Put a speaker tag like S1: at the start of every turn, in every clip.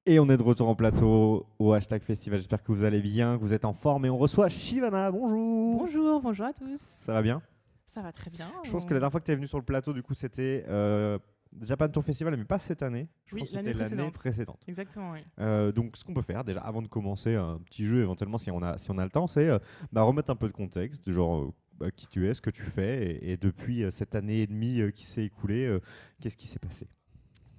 S1: Et on est de retour en plateau au hashtag festival. J'espère que vous allez bien, que vous êtes en forme. Et on reçoit Shivana. Bonjour.
S2: Bonjour à tous.
S1: Ça va bien?
S2: Ça va très bien.
S1: Je pense que la dernière fois que tu es venu sur le plateau, du coup, c'était Japan Tour Festival, mais pas cette année. Je pense que c'était l'année précédente.
S2: Exactement, oui.
S1: Donc, ce qu'on peut faire, déjà, avant de commencer un petit jeu, éventuellement, si on a le temps, c'est remettre un peu de contexte, genre qui tu es, ce que tu fais, et depuis cette année et demie qui s'est écoulée, qu'est-ce qui s'est passé?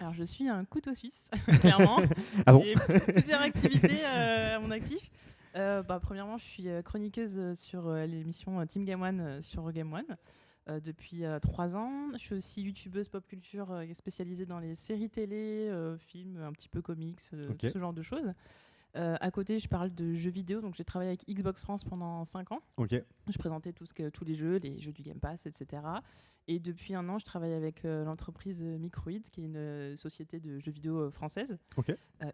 S2: Alors, je suis un couteau suisse, clairement.
S1: Ah bon?
S2: J'ai plusieurs activités à mon actif. Premièrement, je suis chroniqueuse sur l'émission Team Game One sur Game One depuis 3 ans. Je suis aussi youtubeuse pop culture spécialisée dans les séries télé, films, un petit peu comics, ce genre de choses. À côté, je parle de jeux vidéo, donc j'ai travaillé avec Xbox France pendant 5 ans. Je présentais tous les jeux du Game Pass, etc. Et depuis 1 an, je travaille avec l'entreprise Microïd, qui est une société de jeux vidéo française.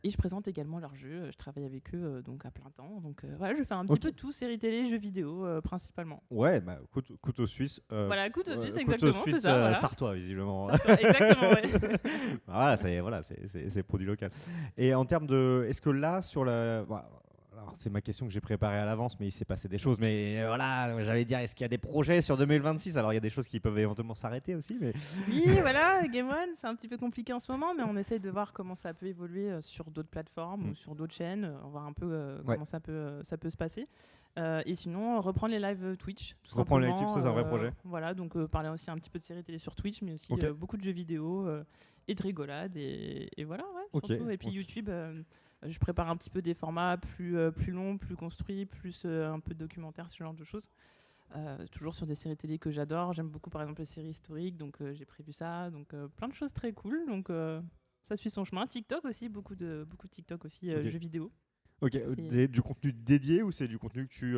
S2: Et je présente également leurs jeux. Je travaille avec eux donc à plein temps. Donc voilà, je fais un petit peu tout, séries télé, jeux vidéo principalement.
S1: Ouais, couteau suisse.
S2: Voilà, couteau suisse, exactement,
S1: couteau suisse,
S2: c'est ça. Voilà.
S1: Sartois, visiblement.
S2: Sartois, exactement, ouais.
S1: C'est produit local. Et en termes de, est-ce que là sur la, alors c'est ma question que j'ai préparée à l'avance, mais il s'est passé des choses. Mais voilà, j'allais dire, est-ce qu'il y a des projets sur 2026? Alors il y a des choses qui peuvent éventuellement s'arrêter aussi, mais.
S2: Oui, voilà, Game One, c'est un petit peu compliqué en ce moment, mais on essaye de voir comment ça peut évoluer sur d'autres plateformes ou sur d'autres chaînes, voir un peu comment ça peut se passer. Et sinon, reprendre les lives Twitch, tout
S1: reprendre
S2: simplement.
S1: les lives, ça c'est un vrai projet.
S2: Voilà, donc parler aussi un petit peu de séries télé sur Twitch, mais aussi beaucoup de jeux vidéo et de rigolade, et voilà, ouais, surtout. Et puis YouTube, je prépare un petit peu des formats plus longs, plus construits, plus un peu de documentaire, ce genre de choses. Toujours sur des séries télé que j'adore. J'aime beaucoup par exemple les séries historiques, donc j'ai prévu ça. Donc plein de choses très cool. Donc ça suit son chemin. TikTok aussi, beaucoup de TikTok aussi, jeux vidéo.
S1: Du contenu dédié ou c'est du contenu que tu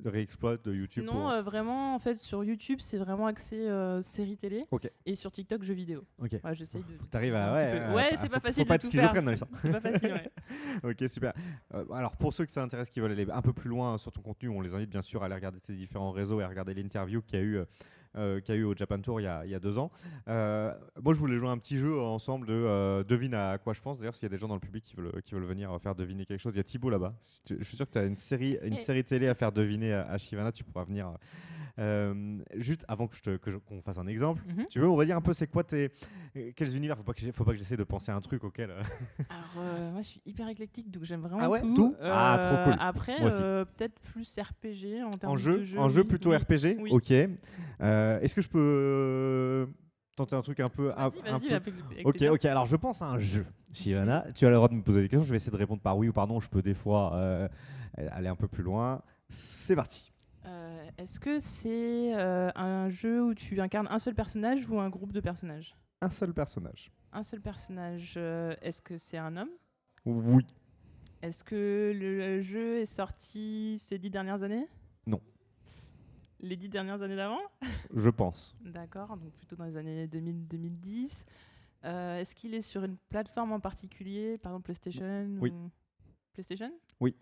S1: réexploites de YouTube?
S2: Non, vraiment, en fait, sur YouTube, c'est vraiment axé séries télé. Et sur TikTok, jeux vidéo. Ouais, j'essaye de.
S1: T'arrives à.
S2: Ouais, c'est pas facile.
S1: Faut pas être schizophrène dans les sens.
S2: C'est pas facile, ouais.
S1: Ok, super. Alors, pour ceux qui s'intéressent, qui veulent aller un peu plus loin sur ton contenu, on les invite bien sûr à aller regarder tes différents réseaux et à regarder l'interview qu'il y a eu au Japan Tour il y a 2 ans. Moi, je voulais jouer un petit jeu ensemble de devine à quoi je pense. D'ailleurs, s'il y a des gens dans le public qui veulent venir faire deviner quelque chose, il y a Thibaut là-bas. Je suis sûr que tu as une série télé à faire deviner à Shivana, tu pourras venir. Juste avant qu'on fasse un exemple, tu veux me redire un peu c'est quoi quels univers? Faut pas que j'essaie de penser à un truc auquel.
S2: Alors moi je suis hyper éclectique, donc j'aime vraiment tout.
S1: Tout trop cool.
S2: Après peut-être plus RPG en termes de jeu.
S1: En jeu plutôt RPG.
S2: Oui.
S1: Ok. Est-ce que je peux tenter un truc un peu.
S2: Vas-y.
S1: Ok. Alors je pense à un jeu. Shivana, tu as le droit de me poser des questions. Je vais essayer de répondre par oui ou par non. Je peux des fois aller un peu plus loin. C'est parti.
S2: Est-ce que c'est un jeu où tu incarnes un seul personnage ou un groupe de personnages?
S1: Un seul personnage.
S2: Un seul personnage. Est-ce que c'est un homme?
S1: Oui.
S2: Est-ce que le jeu est sorti ces 10 dernières années?
S1: Non.
S2: Les 10 dernières années d'avant?
S1: Je pense.
S2: D'accord, donc plutôt dans les années 2000-2010. Est-ce qu'il est sur une plateforme en particulier, par exemple PlayStation?
S1: Oui.
S2: PlayStation?
S1: Oui.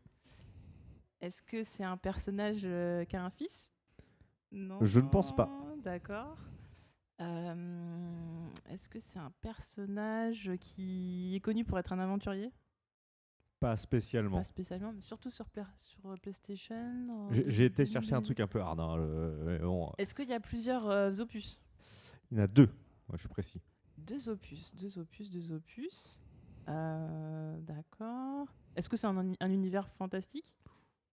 S2: Est-ce que c'est un personnage qui a un fils? Non.
S1: Je ne pense pas.
S2: D'accord. Est-ce que c'est un personnage qui est connu pour être un aventurier?
S1: Pas spécialement.
S2: Pas spécialement, mais surtout sur PlayStation.
S1: J'ai été chercher un truc un peu hard.
S2: Est-ce qu'il y a plusieurs opus?
S1: Il y en a 2. Je suis précis.
S2: 2 opus. D'accord. Est-ce que c'est un univers fantastique?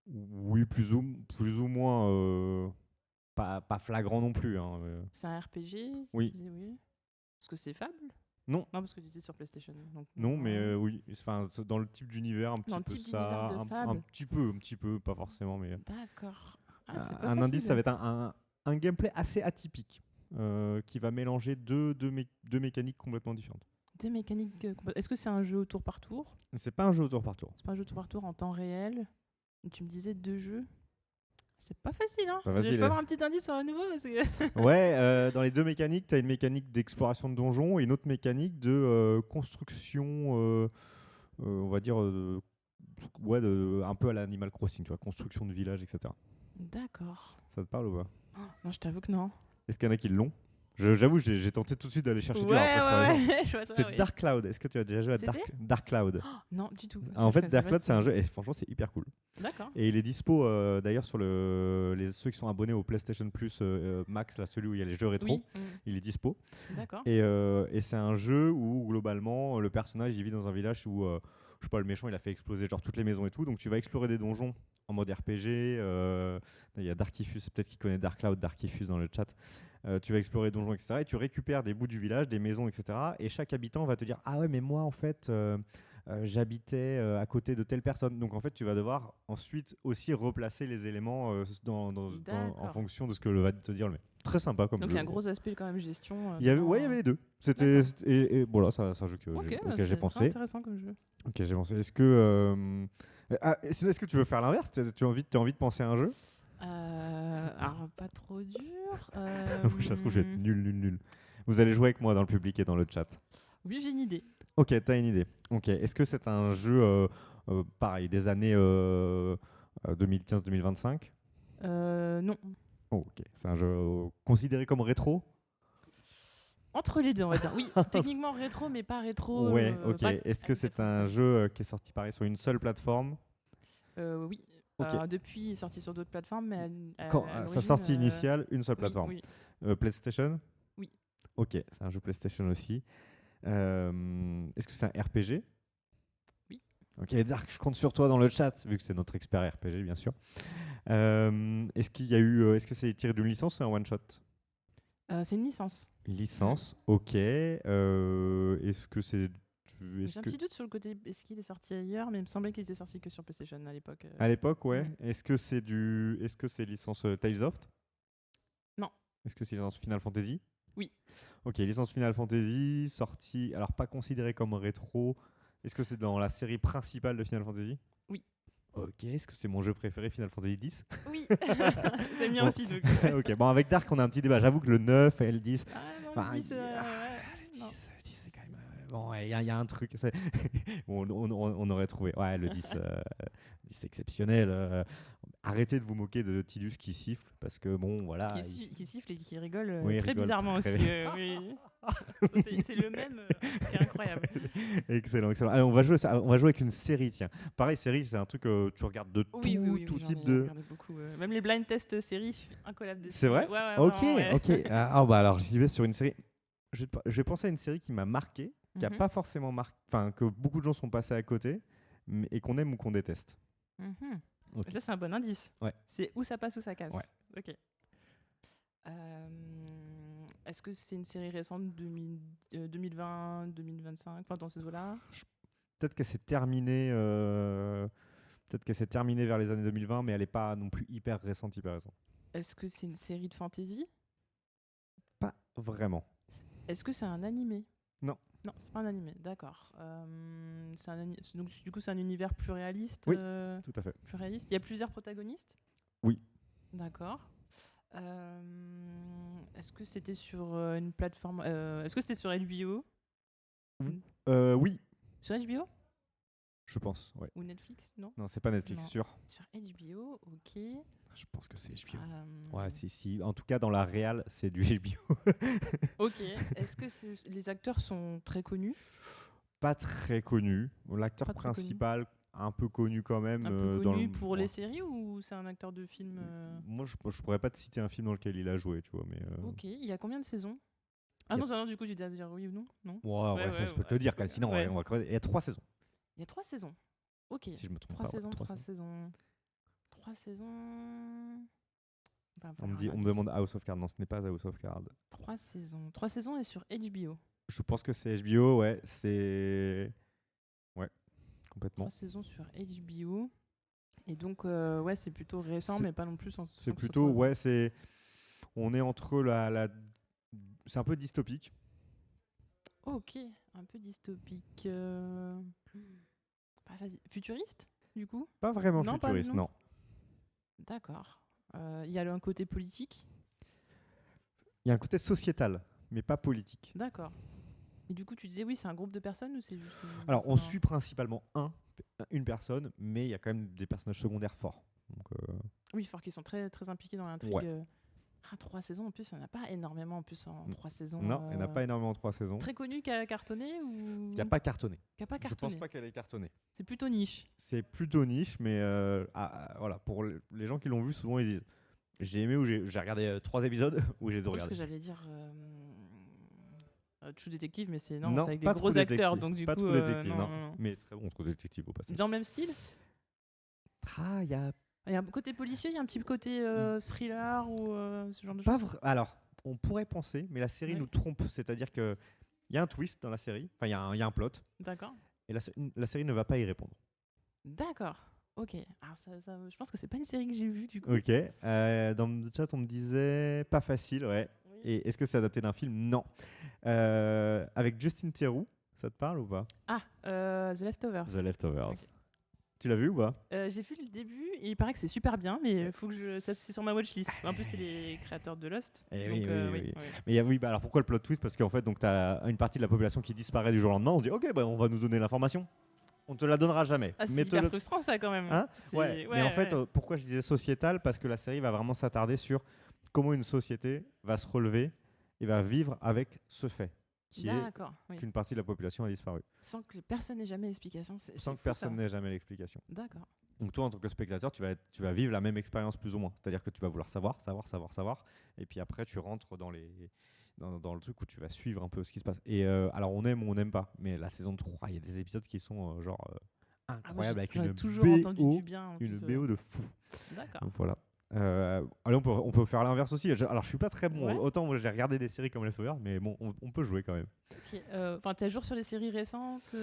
S1: Oui, plus ou moins. Pas flagrant non plus.
S2: C'est un RPG?
S1: Oui.
S2: Est-ce que c'est Fable?
S1: Non.
S2: Non, parce que tu étais sur PlayStation. Donc
S1: non, mais oui. Enfin, dans le type d'univers, un petit peu ça. Un petit peu, pas forcément, mais.
S2: D'accord.
S1: Un indice, ça va être un gameplay assez atypique qui va mélanger deux mécaniques complètement différentes.
S2: 2 mécaniques. Est-ce que c'est un jeu au tour par tour?
S1: C'est pas un jeu au tour par tour.
S2: C'est pas un jeu au tour par tour en temps réel. Tu me disais 2 jeux. C'est pas facile, hein.
S1: Pas facile,
S2: je peux avoir un petit indice sur un nouveau parce que...
S1: Ouais, dans les 2 mécaniques, tu as une mécanique d'exploration de donjons et une autre mécanique de construction, on va dire, un peu à l'Animal Crossing, tu vois, construction de villages, etc.
S2: D'accord.
S1: Ça te parle ou pas?
S2: Non, je t'avoue que non.
S1: Est-ce qu'il y en a qui l'ont? J'avoue, j'ai tenté tout de suite d'aller chercher
S2: Ouais,
S1: du après, par exemple.
S2: je vois ça,
S1: C'était
S2: oui.
S1: Dark Cloud. Est-ce que tu as déjà joué à
S2: C'était
S1: Dark Cloud?
S2: Non, du tout.
S1: En
S2: Je
S1: fait,
S2: connaissais
S1: Dark
S2: pas
S1: Cloud,
S2: du
S1: c'est un
S2: tout.
S1: jeu, et franchement, c'est hyper cool.
S2: D'accord.
S1: Et il est dispo d'ailleurs sur ceux qui sont abonnés au PlayStation Plus Max, là, celui où il y a les jeux rétro.
S2: Oui.
S1: Il est dispo.
S2: D'accord.
S1: Et c'est un jeu où, globalement, le personnage, il vit dans un village où, je sais pas, le méchant, il a fait exploser genre toutes les maisons et tout. Donc, tu vas explorer des donjons en mode RPG. Il y a Darkifus, peut-être qu'il connaît Dark Cloud, Darkifus dans le chat. Tu vas explorer des donjons, etc. Et tu récupères des bouts du village, des maisons, etc. Et chaque habitant va te dire: ah ouais, mais moi, en fait, j'habitais à côté de telle personne. Donc, en fait, tu vas devoir ensuite aussi replacer les éléments en
S2: D'accord.
S1: fonction de ce que va te dire le mec. Très sympa comme
S2: Donc
S1: jeu.
S2: il y a un gros aspect quand même gestion.
S1: Il y avait, ouais, il y avait les deux. C'était,
S2: D'accord.
S1: et bon, là, c'est un jeu
S2: Ok,
S1: auquel
S2: c'est
S1: j'ai
S2: très
S1: pensé.
S2: intéressant comme jeu.
S1: Ok, j'ai pensé. Sinon, est-ce que tu veux faire l'inverse? Tu as envie de penser à un jeu?
S2: Alors pas trop dur.
S1: Ça se trouve, je vais être nul. Vous allez jouer avec moi dans le public et dans le chat.
S2: Oui, j'ai une idée.
S1: Ok, t'as une idée. Ok, est-ce que c'est un jeu, pareil, des années 2015-2025?
S2: Non.
S1: Oh, ok, c'est un jeu considéré comme rétro?
S2: Entre les deux, on va dire. Oui, techniquement rétro, mais pas rétro.
S1: Ouais, ok.
S2: pas
S1: Est-ce que c'est un
S2: 95.
S1: jeu qui est sorti pareil sur une seule plateforme?
S2: Oui.
S1: Ok.
S2: Depuis, il est sorti sur d'autres plateformes, mais
S1: Sa
S2: l'origine,
S1: sortie initiale, une seule
S2: oui,
S1: plateforme.
S2: oui.
S1: PlayStation?
S2: Oui.
S1: Ok, c'est un jeu PlayStation aussi. Est-ce que c'est un RPG?
S2: Oui.
S1: Ok, Dark, je compte sur toi dans le chat, vu que c'est notre expert RPG, bien sûr. Est-ce que c'est tiré d'une licence ou un one-shot?
S2: C'est une licence.
S1: Licence, ok. Est-ce que c'est.
S2: J'ai un petit doute sur le côté, est-ce qu'il est sorti ailleurs, mais il me semblait qu'il était sorti que sur PlayStation à l'époque.
S1: À l'époque, ouais.
S2: Mm.
S1: Est-ce que c'est licence Tales of?
S2: Non.
S1: Est-ce que c'est licence Final Fantasy?
S2: Oui.
S1: Ok, licence Final Fantasy, sortie, alors pas considérée comme rétro. Est-ce que c'est dans la série principale de Final Fantasy?
S2: Oui.
S1: Ok, est-ce que c'est mon jeu préféré, Final Fantasy X?
S2: Oui, c'est le mien
S1: Bon.
S2: aussi. Donc.
S1: Ok, bon, avec Dark, on a un petit débat. J'avoue que le 9 et le 10.
S2: Ah non,
S1: Enfin,
S2: le 10,
S1: le
S2: non.
S1: 10, c'est quand même. Bon, il y a un truc. On aurait trouvé. Ouais, le 10, 10 exceptionnel. Arrêtez de vous moquer de Tidus qui siffle, parce que bon, voilà.
S2: Qui siffle et qui rigole
S1: Oui, il
S2: très
S1: rigole
S2: bizarrement
S1: très
S2: aussi. Oui. C'est le même, c'est incroyable.
S1: Excellent, excellent. Allez, on va jouer avec une série, tiens. Pareil, série, c'est un truc que tu regardes de
S2: Oui,
S1: tout
S2: j'en
S1: type
S2: ai
S1: de.
S2: regardé beaucoup. Même les blind test séries, je suis incollable dessus.
S1: C'est vrai?
S2: Ouais,
S1: Ok,
S2: vraiment, ouais.
S1: ok. Bah alors j'y vais sur une série. Je vais penser à une série qui m'a marqué, qui a
S2: Mhm.
S1: pas forcément marqué, enfin que beaucoup de gens sont passés à côté, et qu'on aime ou qu'on déteste.
S2: Mhm.
S1: Ok.
S2: Ça, c'est un bon indice.
S1: Ouais.
S2: C'est où ça passe, où ça casse.
S1: Ouais.
S2: Ok. Est-ce que c'est une série récente, 2020, 2025, enfin dans ces eaux-là?
S1: Peut-être qu'elle s'est terminée. Peut-être qu'elle s'est terminée vers les années 2020, mais elle est pas non plus hyper récente, hyper récente.
S2: Est-ce que c'est une série de fantasy?
S1: Pas vraiment.
S2: Est-ce que c'est un animé?
S1: Non.
S2: Non, c'est pas un animé, d'accord. Donc du coup, c'est un univers plus réaliste.
S1: Oui. Tout à fait.
S2: Plus réaliste. Il y a plusieurs protagonistes?
S1: Oui.
S2: D'accord. Est-ce que c'était sur une plateforme Est-ce que c'était sur HBO?
S1: Oui,
S2: Sur HBO?
S1: je pense. Ouais.
S2: Ou Netflix? Non?
S1: Non, c'est pas Netflix,
S2: Non.
S1: sûr.
S2: Sur HBO, ok.
S1: Je pense que c'est HBO.
S2: Euh,
S1: Ouais, si. En tout cas, dans la réal, c'est du HBO.
S2: Ok. Est-ce que les acteurs sont très connus?
S1: Pas très connu. L'acteur
S2: Pas très connu.
S1: principal, un peu connu quand même.
S2: Un peu
S1: dans
S2: connu
S1: le-
S2: pour
S1: ouais.
S2: les séries ou c'est un acteur de film
S1: Moi, je pourrais pas te citer un film dans lequel il a joué, tu vois, mais.
S2: Ok. Il y a combien de saisons? Ah
S1: Il y a-
S2: non, du coup, tu dois dire oui ou non? Non?
S1: Ouais, ça, je peux te le dire, car sinon,
S2: ouais.
S1: on va crever. Il y a 3 saisons,
S2: Il y a 3 saisons. Ok.
S1: si je me trompe
S2: 3
S1: pas. Ouais,
S2: saisons,
S1: trois
S2: 3
S1: saisons.
S2: saisons. 3 saisons.
S1: On me demande House of Cards. Non, ce n'est pas House of Cards.
S2: 3 saisons. 3 saisons et sur HBO.
S1: Je pense que c'est HBO, ouais. Ouais, complètement.
S2: 3 saisons sur HBO. Et donc, ouais, c'est plutôt récent,
S1: C'est-
S2: mais pas non plus en
S1: C'est plutôt, ouais, c'est. On est entre c'est un peu dystopique.
S2: Ok, un peu dystopique. Vas-y. Futuriste, du coup?
S1: Pas vraiment
S2: Non,
S1: futuriste, non.
S2: D'accord. Il y a un côté politique.
S1: Il y a un côté sociétal, mais pas politique.
S2: D'accord. Et du coup, tu disais oui, c'est un groupe de personnes ou c'est juste
S1: Alors, on suit principalement une personne, mais il y a quand même des personnages secondaires forts. Donc,
S2: Oui, fort qu'ils sont très, très impliqués dans l'intrigue.
S1: Ouais.
S2: 3 saisons en plus, il n'y en a pas énormément en plus en 3 saisons.
S1: Non, il n'y en a pas énormément en 3 saisons.
S2: Très connu qui a cartonné ou
S1: Il n'y a pas cartonné.
S2: Qui a pas
S1: Je
S2: cartonné.
S1: pense pas qu'elle ait cartonné.
S2: C'est plutôt niche.
S1: C'est plutôt niche, mais voilà, pour les gens qui l'ont vu, souvent ils disent j'ai aimé ou j'ai regardé 3 épisodes ou j'ai tout
S2: Parce que
S1: regardé.
S2: j'allais dire True Detective, mais c'est
S1: Non,
S2: c'est avec des
S1: pas
S2: gros
S1: True
S2: acteurs,
S1: Detective,
S2: donc du
S1: pas
S2: coup.
S1: True Detective,
S2: non.
S1: mais très bon True Detective au passage.
S2: Dans le même style.
S1: Ah, il y a
S2: Il y a un côté policier, il y a un petit côté thriller ou ce genre de
S1: pas
S2: choses.
S1: alors, on pourrait penser, mais la série
S2: Ouais.
S1: nous trompe, c'est-à-dire que il y a un twist dans la série, enfin il y a un plot,
S2: D'accord.
S1: et la série ne va pas y répondre.
S2: D'accord. Ok. Alors je pense que c'est pas une série que j'ai vue du coup.
S1: Ok. Dans le chat, on me disait pas facile, ouais.
S2: Oui.
S1: Et est-ce que c'est adapté d'un film? Non. Avec Justin Theroux, ça te parle ou pas?
S2: Ah, The Leftovers.
S1: The Leftovers.
S2: Ok.
S1: Tu l'as vu ou pas?
S2: J'ai vu le début et il paraît que c'est super bien, mais faut que ça c'est sur ma watchlist. En plus, c'est les créateurs de Lost.
S1: Eh
S2: donc,
S1: oui, oui.
S2: oui.
S1: Mais oui, bah alors pourquoi le plot twist? Parce qu'en fait, donc t'as une partie de la population qui disparaît du jour au lendemain. On se dit, ok, bah, on va nous donner l'information. On te la donnera jamais.
S2: Ah, c'est
S1: mais
S2: hyper frustrant ça quand même.
S1: Hein
S2: C'est-
S1: ouais. Mais en fait,
S2: ouais.
S1: pourquoi je disais sociétal? Parce que la série va vraiment s'attarder sur comment une société va se relever et va vivre avec ce fait, qui est
S2: D'accord. Oui.
S1: qu'une partie de la population a disparu.
S2: Sans que personne n'ait jamais d'explication.
S1: Sans
S2: c'est
S1: que
S2: fou,
S1: personne
S2: ça.
S1: n'ait jamais l'explication.
S2: D'accord.
S1: Donc toi, en tant que spectateur, tu vas vivre la même expérience plus ou moins. C'est-à-dire que tu vas vouloir savoir. Et puis après, tu rentres dans le truc où tu vas suivre un peu ce qui se passe. Et alors, on aime ou on n'aime pas. Mais la saison 3, il y a des épisodes qui sont incroyables avec
S2: J'en ai
S1: une
S2: toujours entendu
S1: BO,
S2: du bien. en
S1: une
S2: plus,
S1: BO de fou.
S2: D'accord.
S1: Donc voilà. Allez, on peut faire l'inverse aussi. Alors, je suis pas très bon.
S2: Ouais.
S1: Autant moi, j'ai regardé des séries comme Leftovers, mais bon, on peut jouer quand même.
S2: Ok. Enfin, t'es à jour sur les séries récentes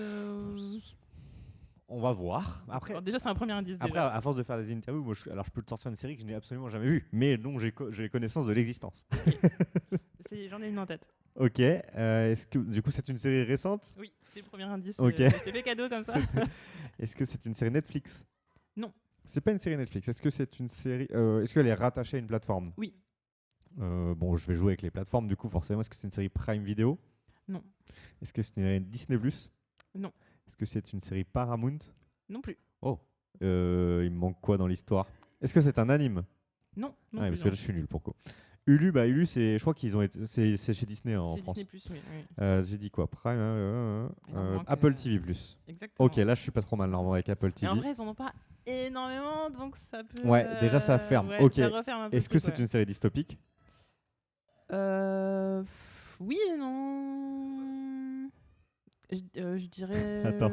S1: On va voir. Après,
S2: Alors, déjà, c'est un premier indice.
S1: Après,
S2: déjà.
S1: à force de faire des interviews, moi, je peux te sortir une série que je n'ai absolument jamais vue, mais dont j'ai connaissance de l'existence.
S2: J'en ai une en tête.
S1: Ok. Est-ce que du coup c'est une série récente?
S2: Oui, c'était le premier indice.
S1: Ok.
S2: Je t'ai fait cadeau comme ça.
S1: Est-ce que c'est une série Netflix?
S2: Non.
S1: C'est pas une série Netflix. Est-ce que c'est une série? Est-ce qu'elle est rattachée à une plateforme?
S2: Oui.
S1: Bon, je vais jouer avec les plateformes du coup forcément. Est-ce que c'est une série Prime Video?
S2: Non.
S1: Est-ce que c'est une série Disney+?
S2: Non.
S1: Est-ce que c'est une série Paramount?
S2: Non plus.
S1: Oh. Il me manque quoi dans l'histoire? Est-ce que c'est un anime?
S2: Non. Non
S1: Ouais,
S2: plus,
S1: parce que
S2: non.
S1: là, je suis nul pour quoi. Hulu, c'est, je crois qu'ils ont été, c'est chez Disney en
S2: C'est
S1: France.
S2: Disney+, oui.
S1: J'ai dit quoi? Prime,
S2: Il en manque,
S1: Apple TV+.
S2: Exactement.
S1: Ok, là je suis pas trop mal normalement avec Apple
S2: Mais
S1: TV.
S2: en vrai, ils en ont pas énormément, donc ça peut.
S1: Ouais, déjà, ça ferme.
S2: ouais,
S1: Ok.
S2: Ça referme un peu.
S1: Est-ce que c'est une série dystopique?
S2: Oui et non. Je dirais.
S1: Attends.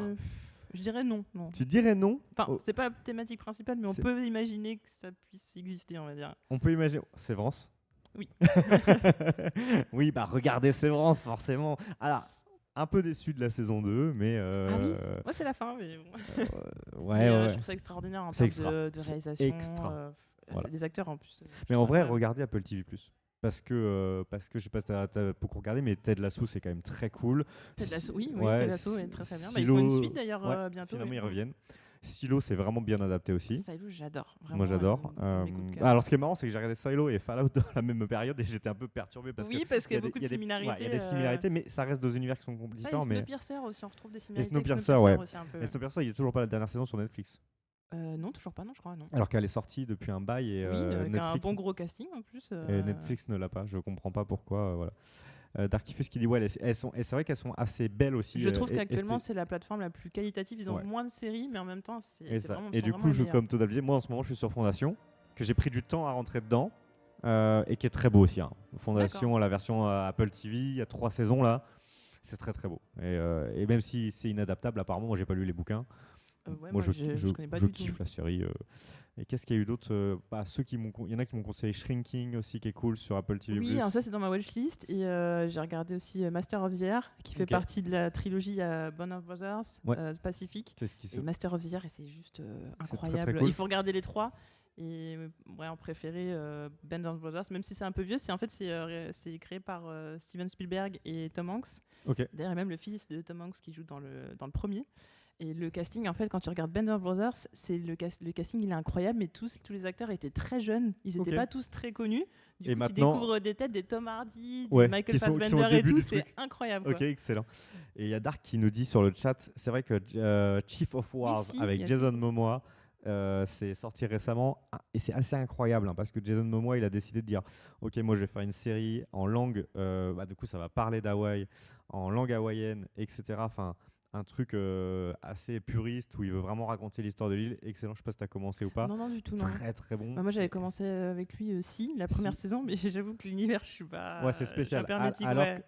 S2: Je dirais non.
S1: Tu dirais non?
S2: Enfin,
S1: Oh,
S2: c'est pas la thématique principale, mais on
S1: C'est-
S2: peut imaginer que ça puisse exister, on va dire.
S1: on peut imaginer. Sévrance?
S2: Oui.
S1: Oui, bah regardez Sévrance forcément. Alors, un peu déçu de la saison 2, mais.
S2: Ah oui. Moi, c'est la fin, mais bon.
S1: Ouais,
S2: Mais,
S1: ouais.
S2: Je trouve ça extraordinaire en
S1: C'est
S2: termes de
S1: C'est
S2: réalisation.
S1: extra. Voilà.
S2: Les acteurs en plus.
S1: Mais en vrai,
S2: incroyable.
S1: regardez Apple TV+. Parce que je sais pas si t'as beaucoup regardé, mais Ted Lasso c'est quand même très cool.
S2: Ted Lasso, oui,
S1: Ouais,
S2: Ted Lasso est très très bien. Bah, ils
S1: Silo-
S2: font une suite d'ailleurs
S1: ouais,
S2: bientôt.
S1: Finalement,
S2: oui.
S1: ils reviennent. Silo, c'est vraiment bien adapté aussi.
S2: Silo, j'adore. Vraiment,
S1: Moi, j'adore.
S2: mes coups de cœur.
S1: Alors, ce qui est marrant, c'est que j'ai regardé Silo et Fallout dans la même période et j'étais un peu perturbé parce
S2: Oui,
S1: que
S2: parce qu'il y a
S1: des-
S2: beaucoup
S1: il y
S2: de
S1: a des- ouais,
S2: similarités.
S1: il y a des similarités, mais ça reste deux univers qui sont
S2: Ça, et
S1: différents. Mais
S2: Snowpiercer aussi, on retrouve des similarités.
S1: Snowpiercer,
S2: avec
S1: ouais.
S2: aussi un peu.
S1: et Snowpiercer, il n'y a toujours pas la dernière saison sur Netflix.
S2: Non, toujours pas, non, je crois, non.
S1: Alors qu'elle est sortie depuis un bail et
S2: Oui, avec un
S1: Netflix,
S2: bon gros casting en plus.
S1: et Netflix ne l'a pas. Je comprends pas pourquoi. Voilà. Darkifus qui dit ouais, et c'est vrai qu'elles sont assez belles aussi.
S2: Je trouve
S1: et
S2: qu'actuellement, c'est la plateforme la plus qualitative. Ils ont
S1: Ouais.
S2: moins de séries, mais en même temps, c'est
S1: Et, ça.
S2: vraiment.
S1: Et
S2: sont
S1: du
S2: vraiment
S1: coup,
S2: les meilleurs.
S1: comme Todd disait, moi en ce moment je suis sur Fondation, que j'ai pris du temps à rentrer dedans et qui est très beau aussi. Hein. Fondation, la version Apple TV, il y a 3 saisons là, c'est très très beau. Et même si c'est inadaptable, apparemment, moi j'ai pas lu les bouquins.
S2: Ouais,
S1: moi je
S2: connais pas
S1: je
S2: du tout.
S1: kiffe la série. Et qu'est-ce qu'il y a eu d'autre? Il y en a qui m'ont conseillé Shrinking aussi, qui est cool sur Apple TV+.
S2: Oui, alors ça c'est dans ma watchlist et j'ai regardé aussi Master of the Air qui fait
S1: Ok.
S2: partie de la trilogie Band of Brothers,
S1: Ouais.
S2: Pacific.
S1: C'est ce qui se...
S2: Et Master of the Year, et c'est juste
S1: très,
S2: incroyable.
S1: très cool.
S2: Il faut regarder les trois. Et ouais, en préféré Band of Brothers, même si c'est un peu vieux, c'est créé par Steven Spielberg et Tom Hanks.
S1: Ok.
S2: D'ailleurs, il y a même le fils de Tom Hanks qui joue dans le premier. Et le casting, en fait, quand tu regardes Band of Brothers, le casting il est incroyable, mais tous les acteurs étaient très jeunes. Ils n'étaient
S1: Ok.
S2: pas tous très connus. Du
S1: Et
S2: coup,
S1: maintenant-
S2: tu découvres des têtes, des Tom Hardy, des
S1: Ouais,
S2: Michael
S1: qui sont au
S2: Fassbender et
S1: début
S2: tout.
S1: du
S2: C'est
S1: truc.
S2: incroyable.
S1: Ok,
S2: Quoi.
S1: excellent. Et il y a Dark qui nous dit sur le chat, c'est vrai que Chief of Wars
S2: si, il y
S1: avec
S2: a
S1: Jason Momoa, c'est sorti récemment et c'est assez incroyable parce que Jason Momoa il a décidé de dire ok, moi je vais faire une série en langue, du coup ça va parler d'Hawaï en langue hawaïenne, etc. Enfin, un truc assez puriste où il veut vraiment raconter l'histoire de l'île. Excellent, je sais pas si tu as commencé ou pas.
S2: Non, du tout, non.
S1: Très très bon.
S2: Bah, moi j'avais commencé avec lui la première saison, mais j'avoue que l'univers, je suis pas.
S1: Ouais, c'est spécial.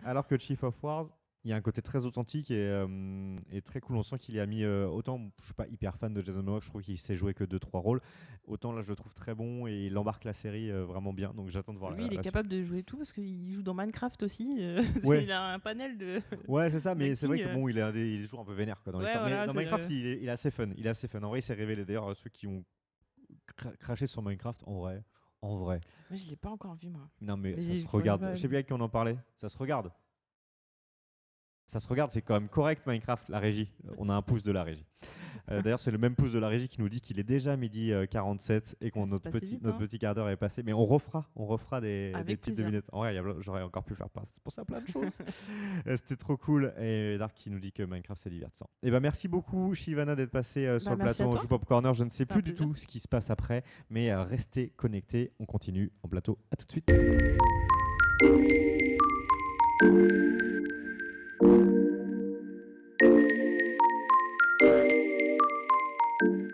S1: Alors que Chief of Wars, il y a un côté très authentique et très cool. On sent qu'il y a mis autant. Je suis pas hyper fan de Jason Momoa, je trouve qu'il sait jouer que 2-3 rôles. Autant là, je le trouve très bon et il embarque la série vraiment bien. Donc j'attends de voir.
S2: Lui, il est capable de jouer tout parce qu'il joue dans Minecraft aussi.
S1: Ouais.
S2: Il a un panel de.
S1: Ouais, c'est ça. Mais c'est vrai que bon, il est toujours un peu vénère quoi, dans l'histoire.
S2: Voilà,
S1: mais dans Minecraft, il est assez fun. Il est assez fun. En vrai, il s'est révélé. D'ailleurs, ceux qui ont craché sur Minecraft, en vrai.
S2: Moi, je l'ai pas encore vu, moi.
S1: Non, mais ça se regarde. Je sais bien qu'on en parlait. Ça se regarde. Ça se regarde, c'est quand même correct Minecraft, la régie. On a un pouce de la régie. D'ailleurs, c'est le même pouce de la régie qui nous dit qu'il est déjà midi 47 et que notre petit quart d'heure est passé. Mais on refera des petites 2 minutes. En vrai, j'aurais encore pu faire pour ça plein de choses. C'était trop cool. Et Dark qui nous dit que Minecraft c'est divertissant. Et ben merci beaucoup Shivana d'être passé sur le plateau en Joue Pop Corner. Je ne sais plus du tout ce qui se passe après, mais restez connectés. On continue en plateau. À tout de suite.